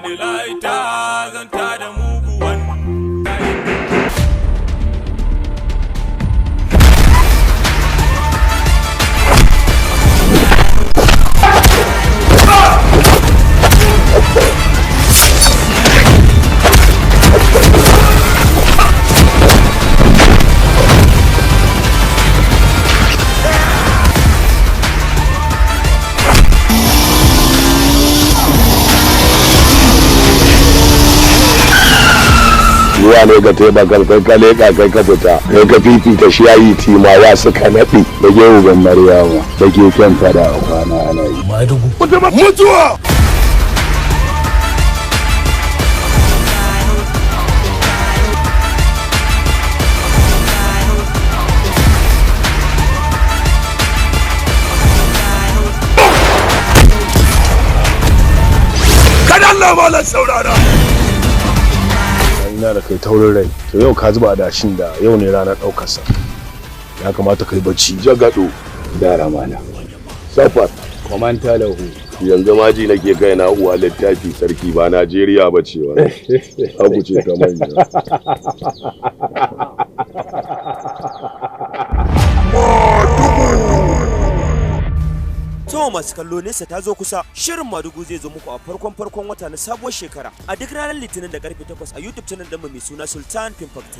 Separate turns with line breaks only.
bani laita zan tada muguwan.
ruwa ne ga taimakon kai ka leƙa kai ka fita kai ka fifita shi yayi timawa suka naɗe da gewu ban maryawa da ke kyan fada a kwana ana yi
madugu
mutuwa kadan lamalan saurara ina da kai taurin rai to yau ka zuba adashin da yau ne ranar daukar sa ya kamata kai bacci jagado da ramana safar komanta lahu yanzu maji nake kai na uwa littafi sarki ba Najeriya bace wannan abu ce ta manya
To masu kallo nesa ta zo kusa, shirin Madugu zai zo muku a farkon wata na sabuwar shekara a duk ranar Litinin da karfe 8 a YouTube channel ɗinmu mai suna Sultan Film Factory.